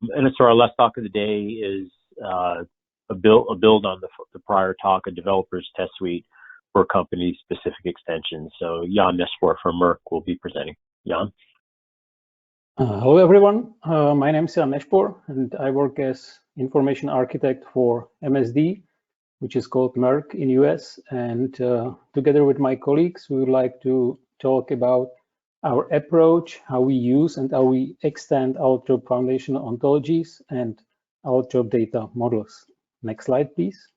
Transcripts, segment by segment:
And so our last talk of the day is a build on the prior talk, a developer's test suite for company-specific extensions. So Jan Nespor from Merck will be presenting. Jan. Hello, everyone. My name is Jan Nespor, and I work as information architect for MSD, which is called Merck in US. And together with my colleagues, we would like to talk about our approach, how we use and how we extend Allotrope foundational ontologies and Allotrope data models. Next slide, please.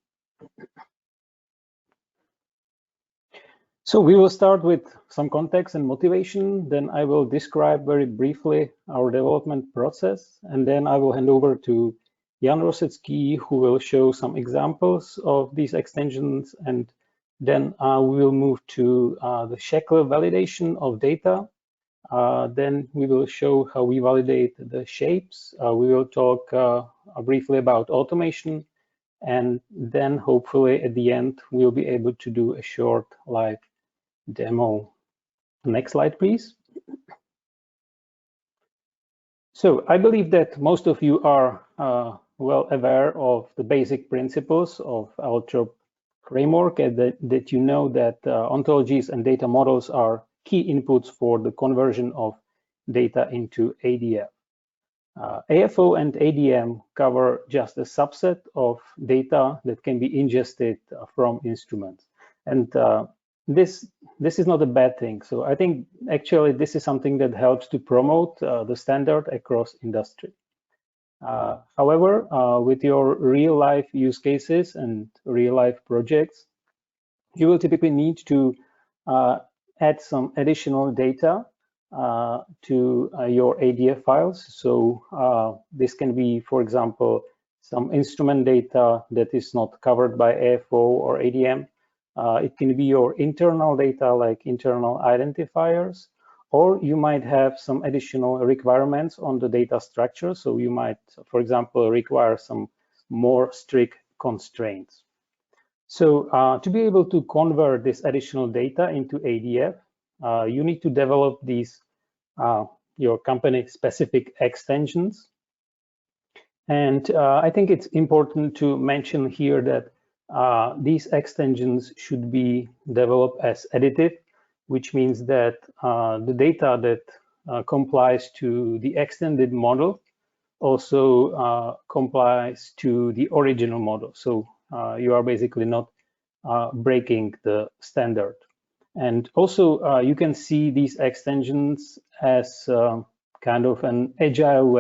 So we will start with some context and motivation, then I will describe very briefly our development process, and then I will hand over to Jan Rosecky, who will show some examples of these extensions, and then we will move to the Shekel validation of data. Then we will show how we validate the shapes. We will talk briefly about automation, and then hopefully at the end, we'll be able to do a short live demo. Next slide, please. So I believe that most of you are well aware of the basic principles of Allotrope framework, and that you know that ontologies and data models are key inputs for the conversion of data into ADM. AFO and ADM cover just a subset of data that can be ingested from instruments. And this is not a bad thing. So I think actually this is something that helps to promote the standard across industry. However, with your real life use cases and real life projects, you will typically need to add some additional data to your ADF files. So this can be, for example, some instrument data that is not covered by AFO or ADM. It can be your internal data like internal identifiers, or you might have some additional requirements on the data structure. So you might, for example, require some more strict constraints. So to be able to convert this additional data into ADF, you need to develop these your company specific extensions. And I think it's important to mention here that these extensions should be developed as additive, which means that the data that complies to the extended model also complies to the original model. So you are basically not breaking the standard. And also you can see these extensions as kind of an agile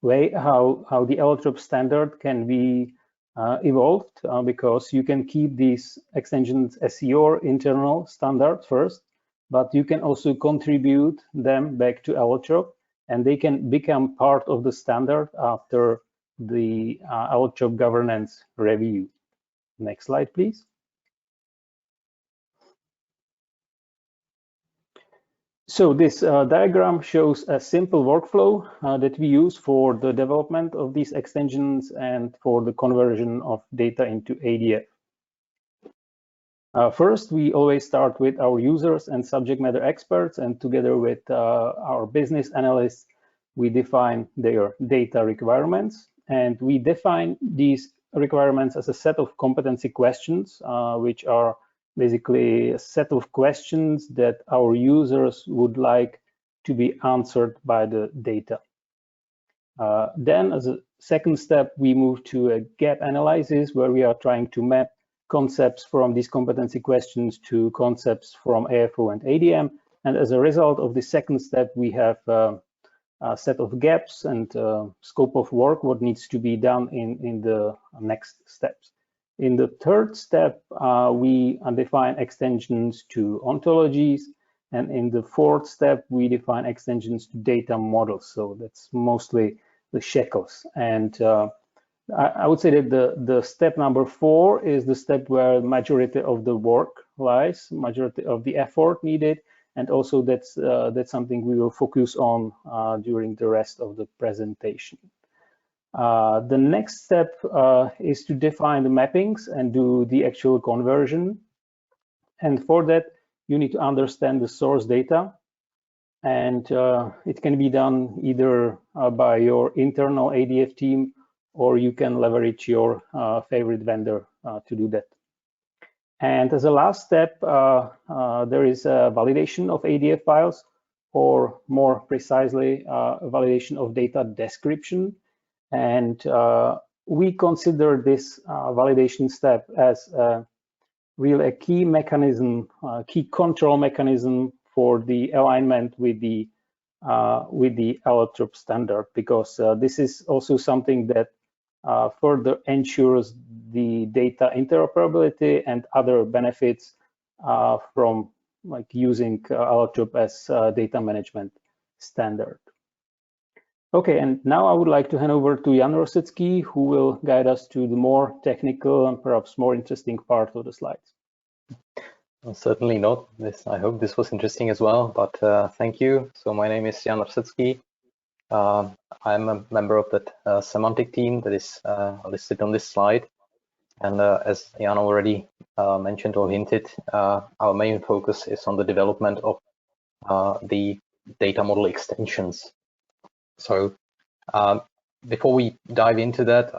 way how the Allotrope standard can be evolved, because you can keep these extensions as your internal standard first, but you can also contribute them back to Allotrope, and they can become part of the standard after the Allotrope governance review. Next slide, please. So this diagram shows a simple workflow that we use for the development of these extensions and for the conversion of data into ADF. First, we always start with our users and subject matter experts, and together with our business analysts, we define their data requirements. And we define these requirements as a set of competency questions, which are basically a set of questions that our users would like to be answered by the data. Then as a second step, we move to a gap analysis where we are trying to map concepts from these competency questions to concepts from AFO and ADM. And as a result of the second step, we have a set of gaps and scope of work, what needs to be done in the next steps. In the third step, we define extensions to ontologies. And in the fourth step, we define extensions to data models. So that's mostly the Shekels. And I would say that the step number 4 is the step where majority of the work lies, majority of the effort needed. And also that's something we will focus on during the rest of the presentation. The next step is to define the mappings and do the actual conversion. And for that, you need to understand the source data. and it can be done either by your internal ADF team, or you can leverage your favorite vendor to do that. And as a last step, there is a validation of ADF files, or more precisely, a validation of data description. And we consider this validation step as really a key mechanism, key control mechanism for the alignment with the Allotrope standard, because this is also something that further ensures the data interoperability and other benefits from like using Allotrope as data management standard. Okay, and now I would like to hand over to Jan Rosecky, who will guide us to the more technical and perhaps more interesting part of the slides. Well, certainly not. I hope this was interesting as well, but thank you. So my name is Jan Rosecky. I'm a member of that semantic team that is listed on this slide. And as Jan already mentioned or hinted, our main focus is on the development of the data model extensions. So before we dive into that,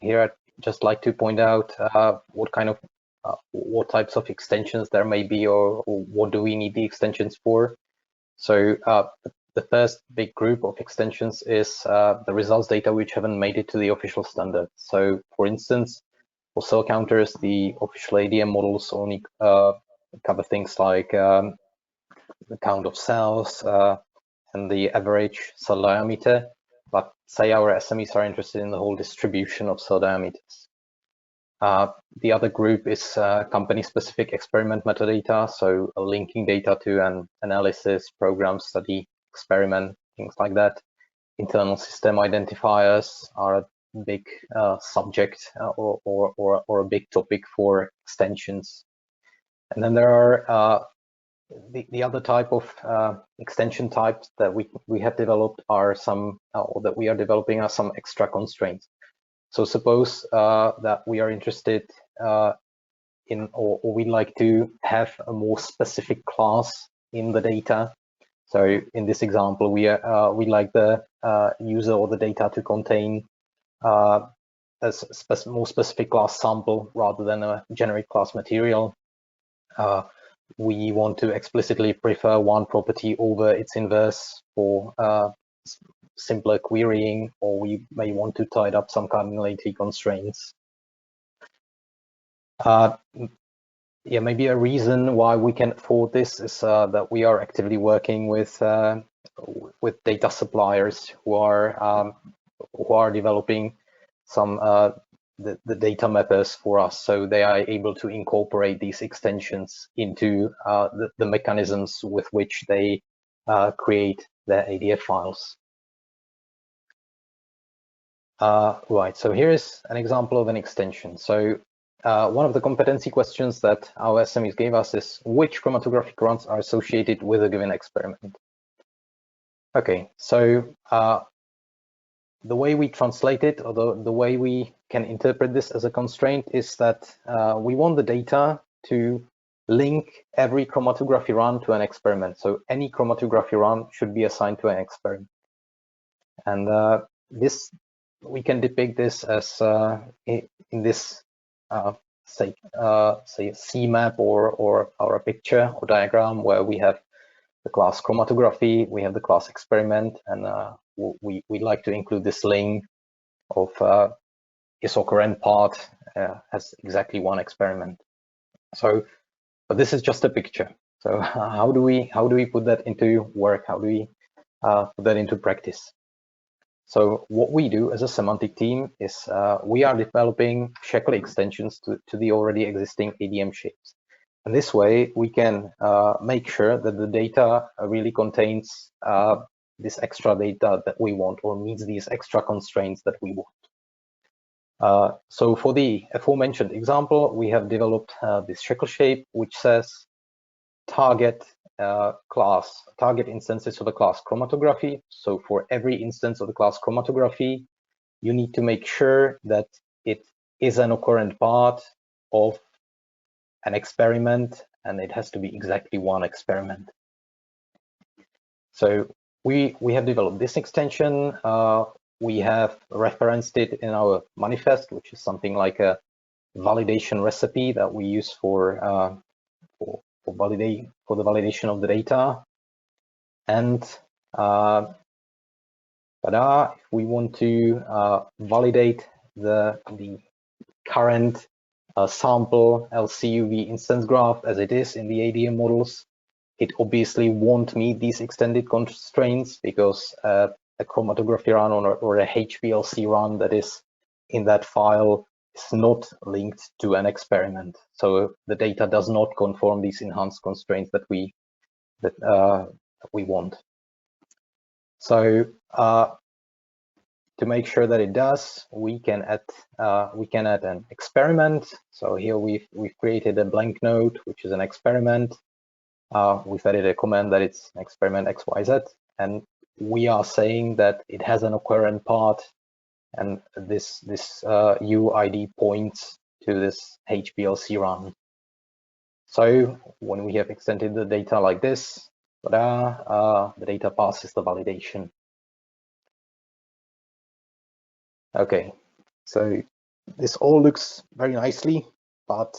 here I'd just like to point out what types of extensions there may be, or what do we need the extensions for. So the first big group of extensions is the results data which haven't made it to the official standard. So for instance, for cell counters, the official ADM models only cover things like the count of cells and the average cell diameter, but say our SMEs are interested in the whole distribution of cell diameters. The other group is company-specific experiment metadata, so linking data to an analysis, program, study, experiment, things like that. Internal system identifiers are a big subject or a big topic for extensions. And then there are the other type of extension types that we have developed are some, or that we are developing are some extra constraints. So suppose that we are interested in, or we'd like to have a more specific class in the data. So in this example, we like the user or the data to contain a more specific class sample rather than a generic class material. We want to explicitly prefer one property over its inverse for simpler querying, or we may want to tie up some cardinality constraints. Yeah, maybe a reason why we can afford this is that we are actively working with data suppliers who are developing some the data mappers for us, so they are able to incorporate these extensions into the mechanisms with which they create their ADF files. Right, so here is an example of an extension. So one of the competency questions that our SMEs gave us is which chromatographic runs are associated with a given experiment. Okay, so the way we translate it, or the way we can interpret this as a constraint, is that we want the data to link every chromatography run to an experiment. So any chromatography run should be assigned to an experiment. And this, we can depict this as in this say a C map or a picture or diagram where we have the class chromatography, we have the class experiment, and we like to include this link of its occurrent part as exactly one experiment. So, but this is just a picture. So how do we put that into work? How do we put that into practice? So what we do as a semantic team is we are developing Shekel extensions to the already existing ADM shapes. And this way we can make sure that the data really contains this extra data that we want, or meets these extra constraints that we want. So for the aforementioned example, we have developed this Shekel shape, which says target instances of the class chromatography. So for every instance of the class chromatography, you need to make sure that it is an occurrent part of an experiment, and it has to be exactly one experiment. So we have developed this extension. We have referenced it in our manifest, which is something like a validation recipe that we use for the validation of the data. And if we want to validate the current sample LCUV instance graph as it is in the ADM models, it obviously won't meet these extended constraints because a chromatography run or a HPLC run that is in that file is not linked to an experiment. So the data does not conform these enhanced constraints that we want. So to make sure that it does, we can add an experiment. So here we've created a blank node, which is an experiment. We've added a comment that it's experiment XYZ, and we are saying that it has an occurrent part, and this UID points to this HPLC run. So when we have extended the data like this, the data passes the validation. Okay, so this all looks very nicely, but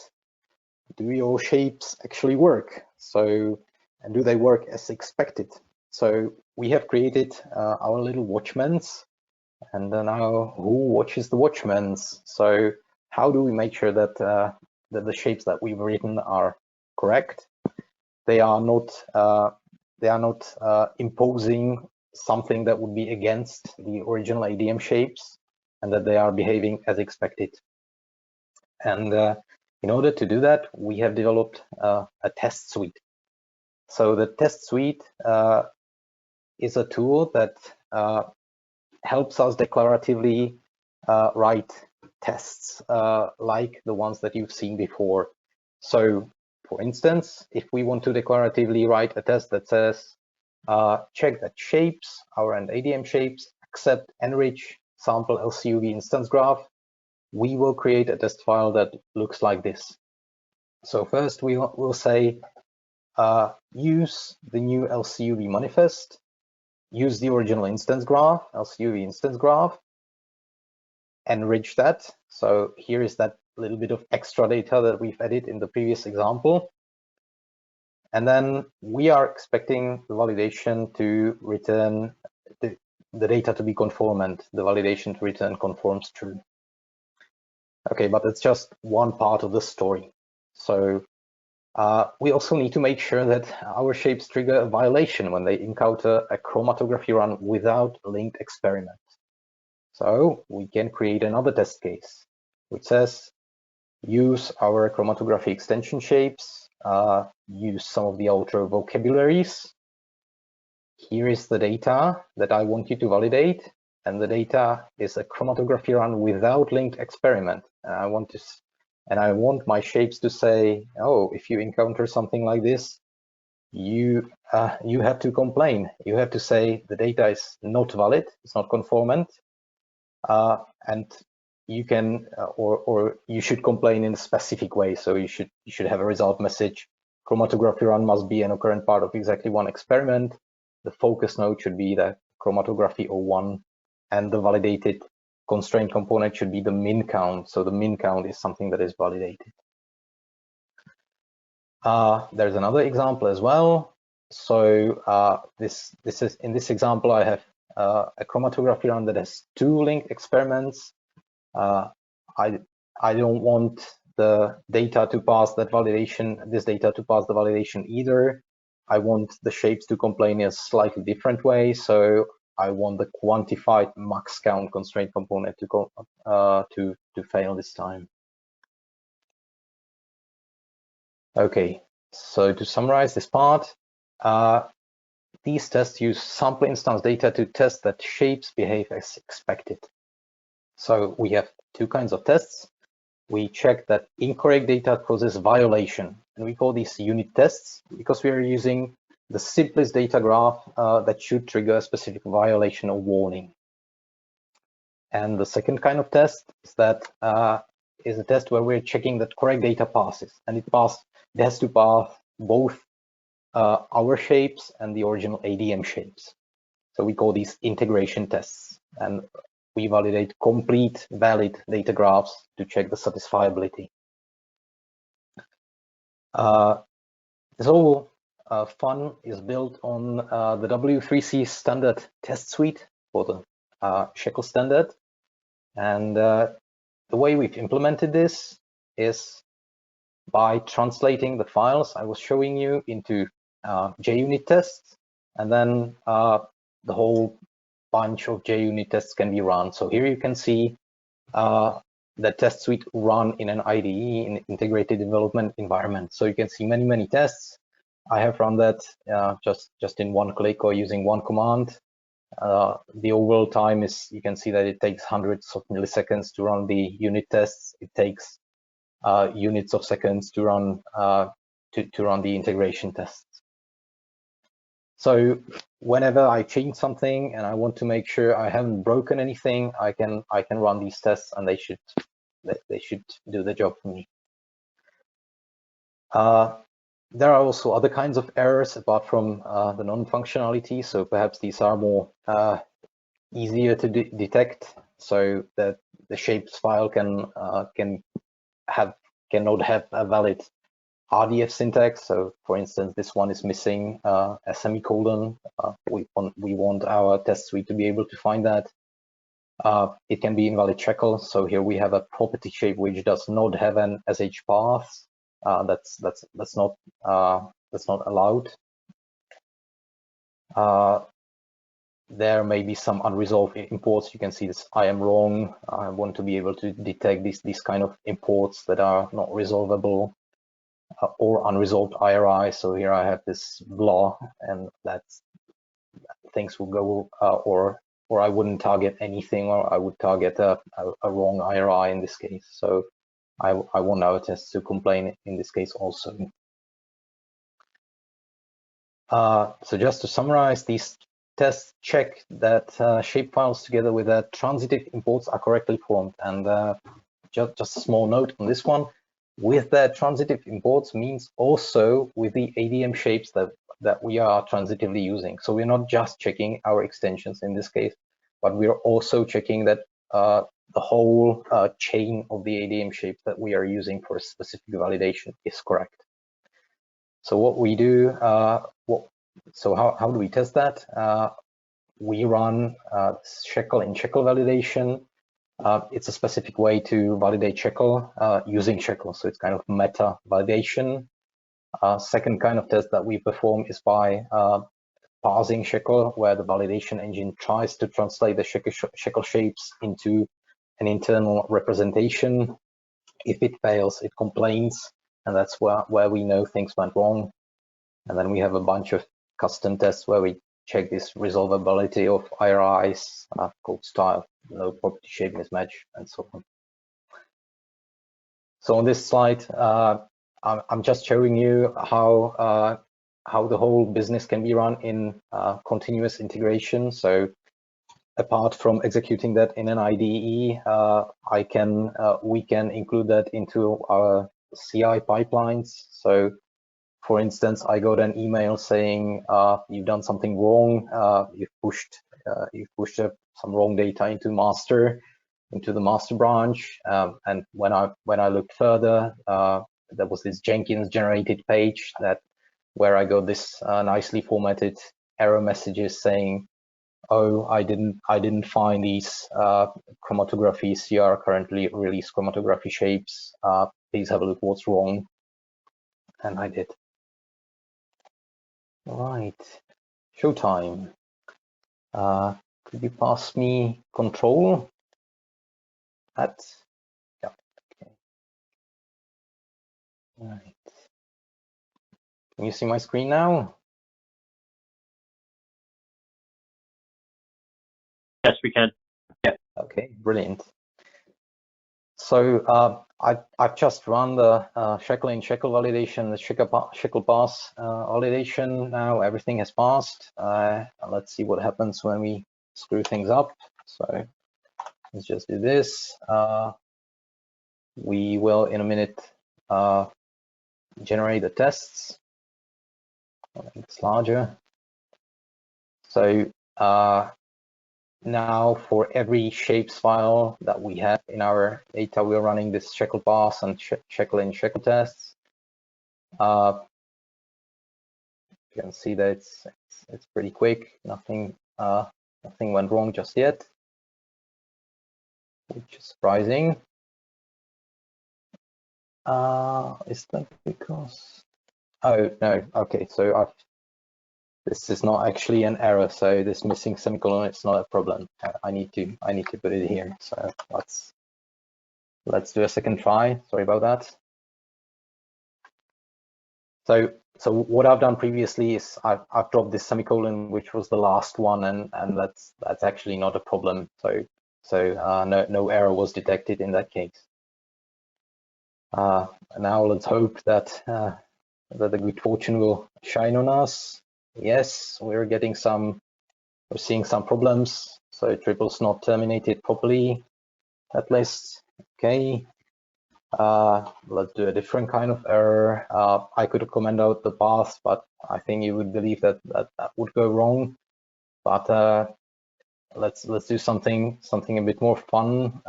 do your shapes actually work? So, and do they work as expected? So we have created our little watchmans, and now who watches the watchmans? So how do we make sure that that the shapes that we've written are correct? They are not imposing something that would be against the original ADM shapes, and that they are behaving as expected. And in order to do that, we have developed a test suite. So the test suite is a tool that helps us declaratively write tests like the ones that you've seen before. So for instance, if we want to declaratively write a test that says, check that shapes, our and ADM shapes, accept enrich sample LCUV instance graph, we will create a test file that looks like this. So first we will say, use the new LCUV manifest, use the original instance graph, LCUV instance graph, enrich that. So here is that little bit of extra data that we've added in the previous example. And then we are expecting the validation to return the data to be conformant, the validation to return conforms true. Okay, but it's just one part of the story. So we also need to make sure that our shapes trigger a violation when they encounter a chromatography run without a linked experiment. So we can create another test case, which says, use our chromatography extension shapes, use some of the Allotrope vocabularies. Here is the data that I want you to validate, and the data is a chromatography run without linked experiment. And I want my shapes to say, oh, if you encounter something like this, you have to complain. You have to say the data is not valid, it's not conformant, and you can or you should complain in a specific way. So you should have a result message. Chromatography run must be an occurrent part of exactly one experiment. The focus node should be the chromatography 01, and the validated constraint component should be the min count. So the min count is something that is validated. There's another example as well. So this is, in this example, I have a chromatography run that has 2 linked experiments. I don't want the data to pass that validation, this data to pass the validation either. I want the shapes to complain in a slightly different way. So I want the quantified max count constraint component to go to fail this time. Okay, so to summarize this part, these tests use sample instance data to test that shapes behave as expected. So we have 2 kinds of tests. We check that incorrect data causes violation, and we call these unit tests because we are using the simplest data graph that should trigger a specific violation or warning. And the second kind of test is that is a test where we're checking that correct data passes, and it has to pass both our shapes and the original ADM shapes. So we call these integration tests, and we validate complete valid data graphs to check the satisfiability. This whole fun is built on the W3C standard test suite for the Shekel standard. And the way we've implemented this is by translating the files I was showing you into JUnit tests, and then the whole bunch of JUnit tests can be run. So here you can see the test suite run in an IDE, in integrated development environment. So you can see many, many tests. I have run that just in one click or using one command. The overall time is, you can see that it takes hundreds of milliseconds to run the unit tests. It takes units of seconds to run the integration tests. So whenever I change something and I want to make sure I haven't broken anything, I can run these tests, and they should do the job for me. There are also other kinds of errors apart from the non-functionality. So perhaps these are more easier to detect. So that the shapes file cannot have a valid RDF syntax. So for instance, this one is missing a semicolon. We want our test suite to be able to find that. It can be invalid Shekel. So here we have a property shape which does not have an SH path. That's not allowed. There may be some unresolved imports. You can see this. I am wrong. I want to be able to detect these kind of imports that are not resolvable. Or unresolved IRI. So here I have this blah, and that's things will go, or I wouldn't target anything, or I would target a wrong IRI in this case. So I want our tests to complain in this case also. So just to summarize, these tests check that shapefiles together with their transitive imports are correctly formed. And just a small note on this one. With the transitive imports means also with the ADM shapes that we are transitively using. So we're not just checking our extensions in this case, but we're also checking that the whole chain of the ADM shapes that we are using for a specific validation is correct. So what we do, so how do we test that? We run Shekel in Shekel validation. It's a specific way to validate Shekel using Shekel, so it's kind of meta validation. Second kind of test that we perform is by parsing Shekel, where the validation engine tries to translate the Shekel shapes into an internal representation. If it fails, it complains, and that's where we know things went wrong. And then we have a bunch of custom tests where we check this resolvability of IRIs, code style, no property shape mismatch, and so on. So on this slide, I'm just showing you how the whole business can be run in continuous integration. So apart from executing that in an IDE, we can include that into our CI pipelines. So for instance, I got an email saying you've done something wrong. You've pushed some wrong data into the master branch. And when I looked further, there was this Jenkins generated page where I got this nicely formatted error messages saying, "Oh, I didn't find these chromatography CR currently released chromatography shapes. Please have a look what's wrong." And I did. All right, showtime. Could you pass me control? Yeah. Okay. All right. Can you see my screen now? Yes, we can. Yeah. Okay, brilliant. So I've just run the Shekel in Shekel validation, the Shekel pass validation. Now everything has passed. Let's see what happens when we screw things up. So let's just do this. We will in a minute generate the tests. I'll make this larger. So now for every shapes file that we have in our data, we're running this Shekel parse and Shekel in Shekel tests. You can see that it's pretty quick. Nothing went wrong just yet, which is surprising. Is that because? Oh no. Okay, so this is not actually an error. So this missing semicolon, it's not a problem. I need to put it here. So let's do a second try. Sorry about that. So what I've done previously is I've dropped this semicolon, which was the last one, and that's actually not a problem. So no error was detected in that case. Now let's hope that the good fortune will shine on us. Yes, we're seeing some problems. So triple's not terminated properly, at least. Okay. Let's do a different kind of error. I could comment out the path, but I think you would believe that would go wrong. But let's do something a bit more fun.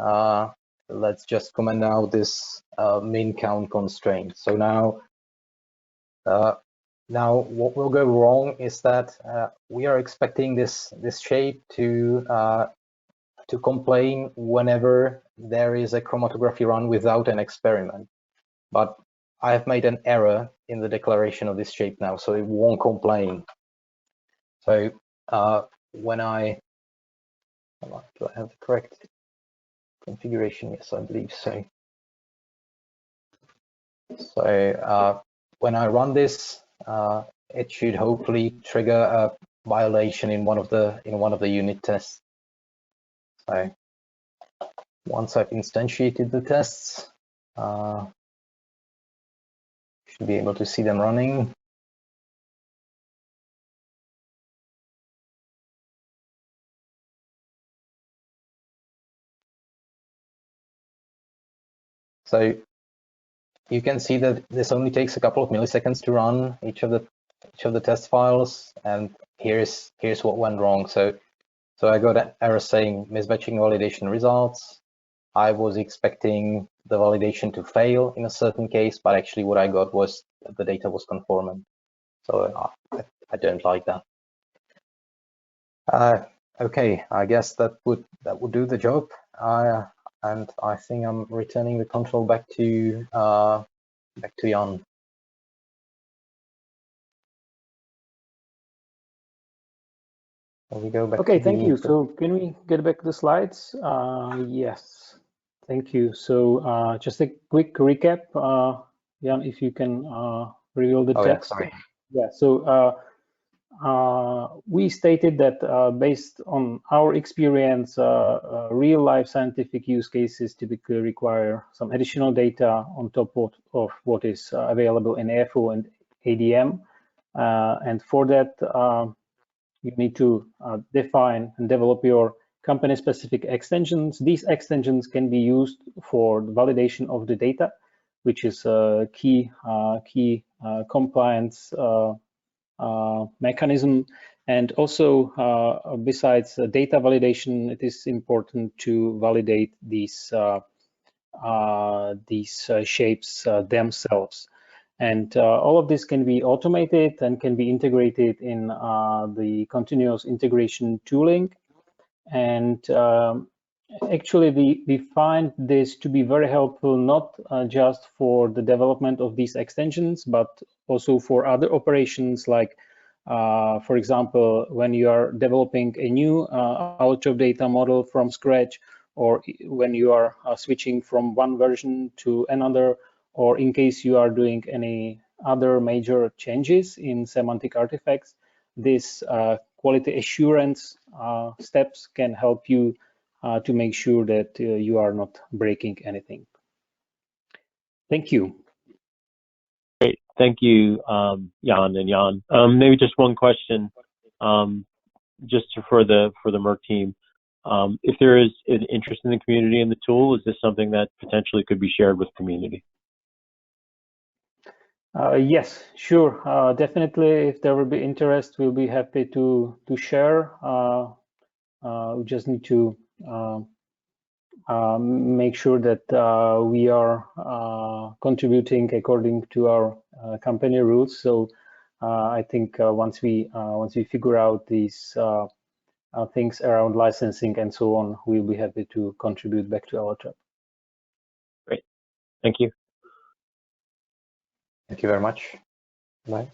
Let's just comment out this min count constraint. So now what will go wrong is that we are expecting this shape to complain whenever there is a chromatography run without an experiment. But I have made an error in the declaration of this shape now, so it won't complain. So when do I have the correct configuration? Yes, I believe so. So when I run this, it should hopefully trigger a violation in one of the unit tests. So once I've instantiated the tests, should be able to see them running. So you can see that this only takes a couple of milliseconds to run each of the test files, and here's what went wrong. So I got an error saying mismatching validation results. I was expecting the validation to fail in a certain case, but actually what I got was the data was conformant. So I don't like that. Okay, I guess that would do the job. And I think I'm returning the control back to Jan. We go back. Okay, thank you. So can we get back to the slides? Yes, thank you. So just a quick recap, Jan, if you can reveal the text. Yeah, sorry. Yeah, so we stated that based on our experience, real-life scientific use cases typically require some additional data on top of what is available in AFO and ADM. And for that, you need to define and develop your company-specific extensions. These extensions can be used for the validation of the data, which is a key compliance mechanism. And also, besides data validation, it is important to validate these shapes themselves. And all of this can be automated and can be integrated in the continuous integration tooling. And actually, we find this to be very helpful, not just for the development of these extensions, but also for other operations, like, for example, when you are developing a new Allotrope data model from scratch, or when you are switching from one version to another, or in case you are doing any other major changes in semantic artifacts, this quality assurance steps can help you to make sure that you are not breaking anything. Thank you. Great, thank you, Jan and Jan. Maybe just one question, just for the Merck team. If there is an interest in the community in the tool, is this something that potentially could be shared with community? Yes, sure. Definitely, if there will be interest, we'll be happy to share. We just need to make sure that we are contributing according to our company rules. So I think once we figure out these things around licensing and so on, we'll be happy to contribute back to Allotrope. Great, thank you. Thank you very much. Bye.